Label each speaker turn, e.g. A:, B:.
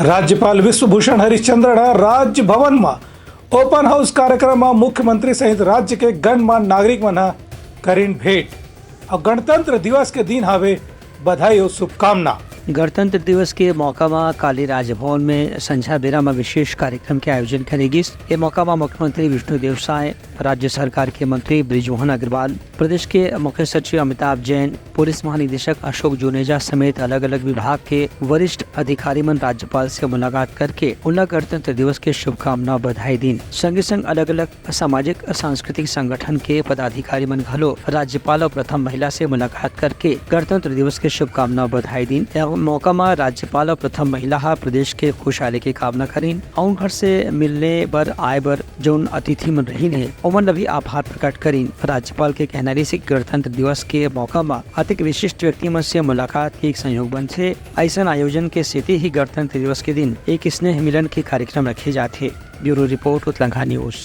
A: રાજ્યપાલ વિશ્વભૂષણ હરિશ્ચંદ્રના રાજભવનમાં open house કાર્યક્રમમાં મુખ્યमंत्री सहित राज्य के गणमान्य नागरिक मना करीन भेंट। और गणतंत्र दिवस के दिन हावे बधाई और शुभकामना।
B: गणतंत्र दिवस के मौका में काली राजभवन में संझा बेरा में विशेष कार्यक्रम के आयोजन करेगी। ये मौका में मुख्यमंत्री विष्णुदेव साय, राज्य सरकार के मंत्री बृजमोहन अग्रवाल, प्रदेश के मुख्य सचिव अमिताभ जैन, पुलिस महानिदेशक अशोक जुनेजा समेत अलग अलग विभाग के वरिष्ठ अधिकारी मन राज्यपाल से मुलाकात करके उन्हें गणतंत्र दिवस के शुभकामना बधाई दी। संगे संग अलग अलग सामाजिक और सांस्कृतिक संगठन के पदाधिकारी मन घलो राज्यपाल और प्रथम महिला से मुलाकात करके गणतंत्र दिवस के शुभकामना बधाई दी। मौका में राज्यपाल और प्रथम महिला प्रदेश के खुशहाली की कामना करीन और घर से मिलने बर आए बर जो अतिथि मन रही है उमन भी आभार प्रकट करीन। राज्यपाल के कहना से गणतंत्र दिवस के मौका में अतिक विशिष्ट व्यक्ति मन से मुलाकात के एक संयोग बन से ऐसा आयोजन के सेती ही गणतंत्र दिवस के दिन एक स्नेह मिलन के कार्यक्रम रखे जाते। Bureau report Uttarakhand news.